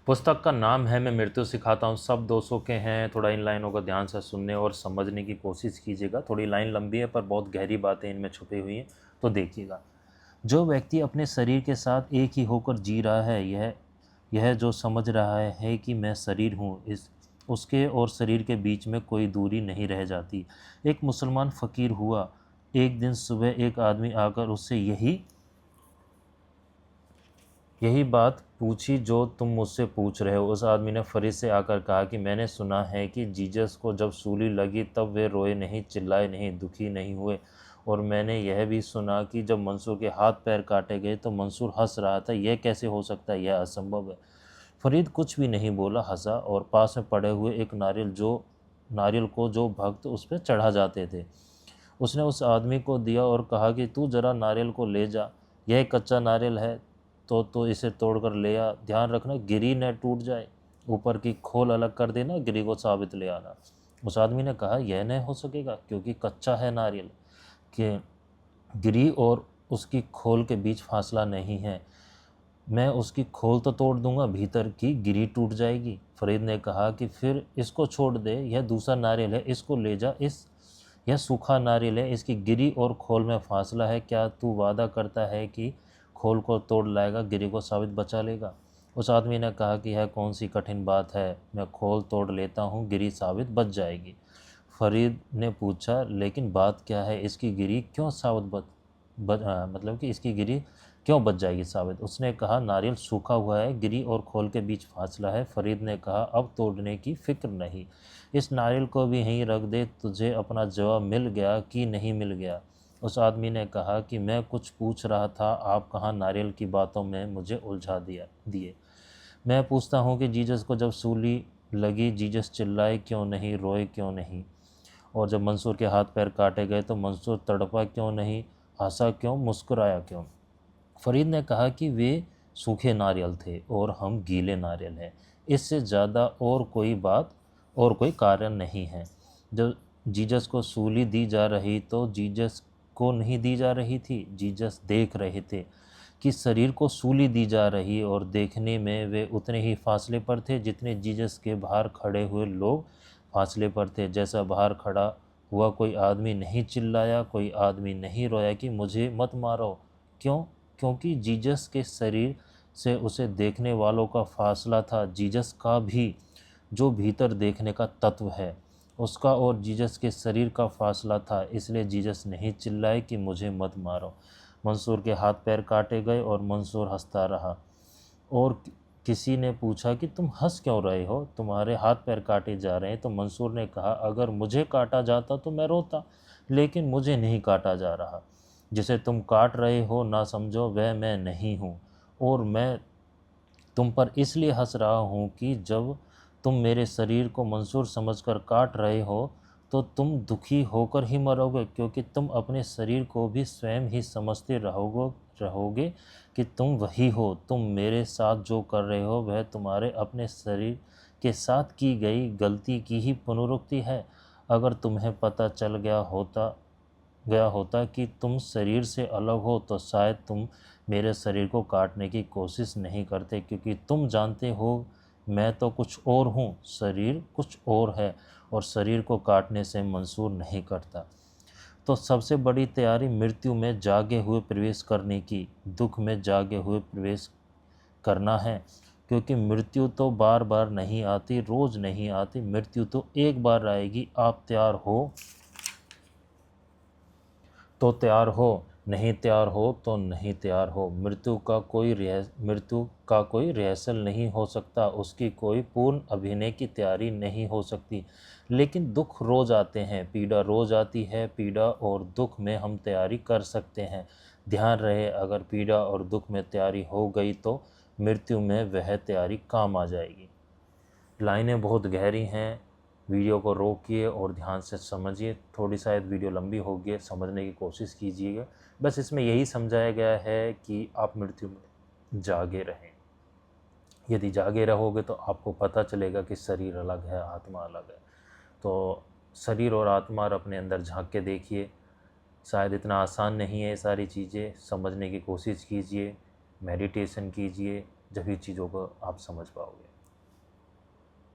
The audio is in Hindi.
पुस्तक का नाम है मैं मृत्यु सिखाता हूँ, सब 200 के हैं। थोड़ा इन लाइनों को ध्यान से सुनने और समझने की कोशिश कीजिएगा। थोड़ी लाइन लंबी है पर बहुत गहरी बातें इनमें छुपी हुई हैं, तो देखिएगा। जो व्यक्ति अपने शरीर के साथ एक ही होकर जी रहा है, यह जो समझ रहा है कि मैं शरीर हूँ, इस उसके और शरीर के बीच में कोई दूरी नहीं रह जाती। एक मुसलमान फ़कीर हुआ। एक दिन सुबह एक आदमी आकर उससे यही बात पूछी जो तुम मुझसे पूछ रहे हो। उस आदमी ने फरीद से आकर कहा कि मैंने सुना है कि जीसस को जब सूली लगी तब वे रोए नहीं, चिल्लाए नहीं, दुखी नहीं हुए। और मैंने यह भी सुना कि जब मंसूर के हाथ पैर काटे गए तो मंसूर हंस रहा था। यह कैसे हो सकता है? यह असंभव है। फरीद कुछ भी नहीं बोला, हंसा और पास में पड़े हुए एक नारियल को जो भक्त उस पर चढ़ा जाते थे उसने उस आदमी को दिया और कहा कि तू जरा नारियल को ले जा। यह एक कच्चा नारियल है, तो इसे तोड़कर ले आ। ध्यान रखना गिरी न टूट जाए। ऊपर की खोल अलग कर देना, गिरी को साबित ले आना। उस आदमी ने कहा यह नहीं हो सकेगा क्योंकि कच्चा है नारियल के गिरी और उसकी खोल के बीच फासला नहीं है। मैं उसकी खोल तो तोड़ दूंगा, भीतर की गिरी टूट जाएगी। फरीद ने कहा कि फिर इसको छोड़ दे, यह दूसरा नारियल है, इसको ले जा। यह सूखा नारियल है, इसकी गिरी और खोल में फासला है। क्या तू वादा करता है कि खोल को तोड़ लाएगा, गिरी को साबित बचा लेगा? उस आदमी ने कहा कि यह कौन सी कठिन बात है, मैं खोल तोड़ लेता हूँ, गिरी साबित बच जाएगी। फरीद ने पूछा लेकिन बात क्या है, इसकी गिरी क्यों साबित मतलब कि इसकी गिरी क्यों बच जाएगी साबित? उसने कहा नारियल सूखा हुआ है, गिरी और खोल के बीच फासला है। फरीद ने कहा अब तोड़ने की फिक्र नहीं, इस नारियल को भी यहीं रख दे। तुझे अपना जवाब मिल गया कि नहीं मिल गया? उस आदमी ने कहा कि मैं कुछ पूछ रहा था, आप कहाँ नारियल की बातों में मुझे उलझा दिए। मैं पूछता हूँ कि जीसस को जब सूली लगी, जीसस चिल्लाए क्यों नहीं, रोए क्यों नहीं? और जब मंसूर के हाथ पैर काटे गए तो मंसूर तड़पा क्यों नहीं, हंसा क्यों, मुस्कुराया क्यों? फरीद ने कहा कि वे सूखे नारियल थे और हम गीले नारियल हैं। इससे ज़्यादा और कोई बात और कोई कारण नहीं है। जब जीसस को सूली दी जा रही तो जीसस को नहीं दी जा रही थी, जीसस देख रहे थे कि शरीर को सूली दी जा रही, और देखने में वे उतने ही फासले पर थे जितने जीसस के बाहर खड़े हुए लोग फासले पर थे। जैसा बाहर खड़ा हुआ कोई आदमी नहीं चिल्लाया, कोई आदमी नहीं रोया कि मुझे मत मारो। क्यों? क्योंकि जीसस के शरीर से उसे देखने वालों का फासला था। जीसस का भी जो भीतर देखने का तत्व है उसका और जीसस के शरीर का फासला था, इसलिए जीसस नहीं चिल्लाए कि मुझे मत मारो। मंसूर के हाथ पैर काटे गए और मंसूर हंसता रहा। और किसी ने पूछा कि तुम हंस क्यों रहे हो, तुम्हारे हाथ पैर काटे जा रहे हैं। तो मंसूर ने कहा अगर मुझे काटा जाता तो मैं रोता, लेकिन मुझे नहीं काटा जा रहा। जिसे तुम काट रहे हो ना समझो, वह मैं नहीं हूँ। और मैं तुम पर इसलिए हंस रहा हूँ कि जब तुम मेरे शरीर को मंसूर समझकर काट रहे हो तो तुम दुखी होकर ही मरोगे, क्योंकि तुम अपने शरीर को भी स्वयं ही समझते रहोगे कि तुम वही हो। तुम मेरे साथ जो कर रहे हो वह तुम्हारे अपने शरीर के साथ की गई गलती की ही पुनरुक्ति है। अगर तुम्हें पता चल गया होता कि तुम शरीर से अलग हो तो शायद तुम मेरे शरीर को काटने की कोशिश नहीं करते, क्योंकि तुम जानते हो मैं तो कुछ और हूँ, शरीर कुछ और है, और शरीर को काटने से मंसूर नहीं करता। तो सबसे बड़ी तैयारी मृत्यु में जागे हुए प्रवेश करने की, दुख में जागे हुए प्रवेश करना है। क्योंकि मृत्यु तो बार बार नहीं आती, रोज़ नहीं आती, मृत्यु तो एक बार आएगी। आप तैयार हो तो तैयार हो, नहीं तैयार हो तो नहीं तैयार हो। मृत्यु का कोई रिहर्सल नहीं हो सकता, उसकी कोई पूर्ण अभिनय की तैयारी नहीं हो सकती। लेकिन दुख रोज आते हैं, पीड़ा रोज आती है। पीड़ा और दुख में हम तैयारी कर सकते हैं। ध्यान रहे अगर पीड़ा और दुख में तैयारी हो गई तो मृत्यु में वह तैयारी काम आ जाएगी। लाइनें बहुत गहरी हैं, वीडियो को रोकिए और ध्यान से समझिए। थोड़ी शायद वीडियो लंबी होगी, समझने की कोशिश कीजिएगा। बस इसमें यही समझाया गया है कि आप मृत्यु में जागे रहें। यदि जागे रहोगे तो आपको पता चलेगा कि शरीर अलग है, आत्मा अलग है। तो शरीर और आत्मा और अपने अंदर झांक के देखिए। शायद इतना आसान नहीं है ये सारी चीज़ें, समझने की कोशिश कीजिए, मेडिटेशन कीजिए, जब ये चीज़ों को आप समझ पाओगे।